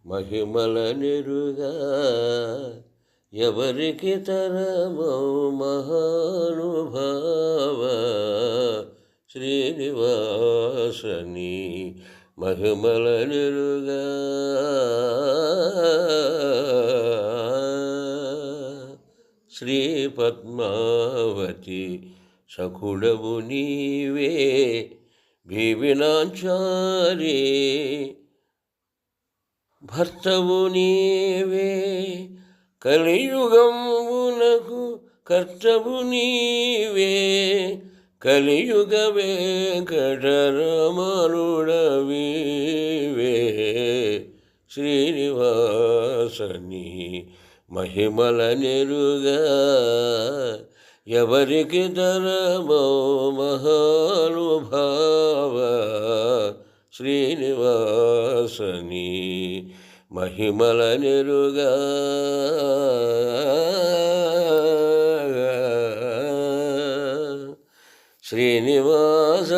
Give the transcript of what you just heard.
మహిమల నెరుగా ఎవరికి తరమో మహానుభావ శ్రీనివాసని మహిమల నెరుగా శ్రీ పద్మావతి సఖుడవు నీవే భీవినాంచారి భర్తవు నీవే కలియుగమునకు కర్తవు నీవే కలియుగ వెంకటరమణుడవీవే శ్రీనివాసని మహిమల నెరుగా ఎవరికి తరమో మహానుభావ శ్రీనివాసని మహిమల నెరుగా శ్రీనివాస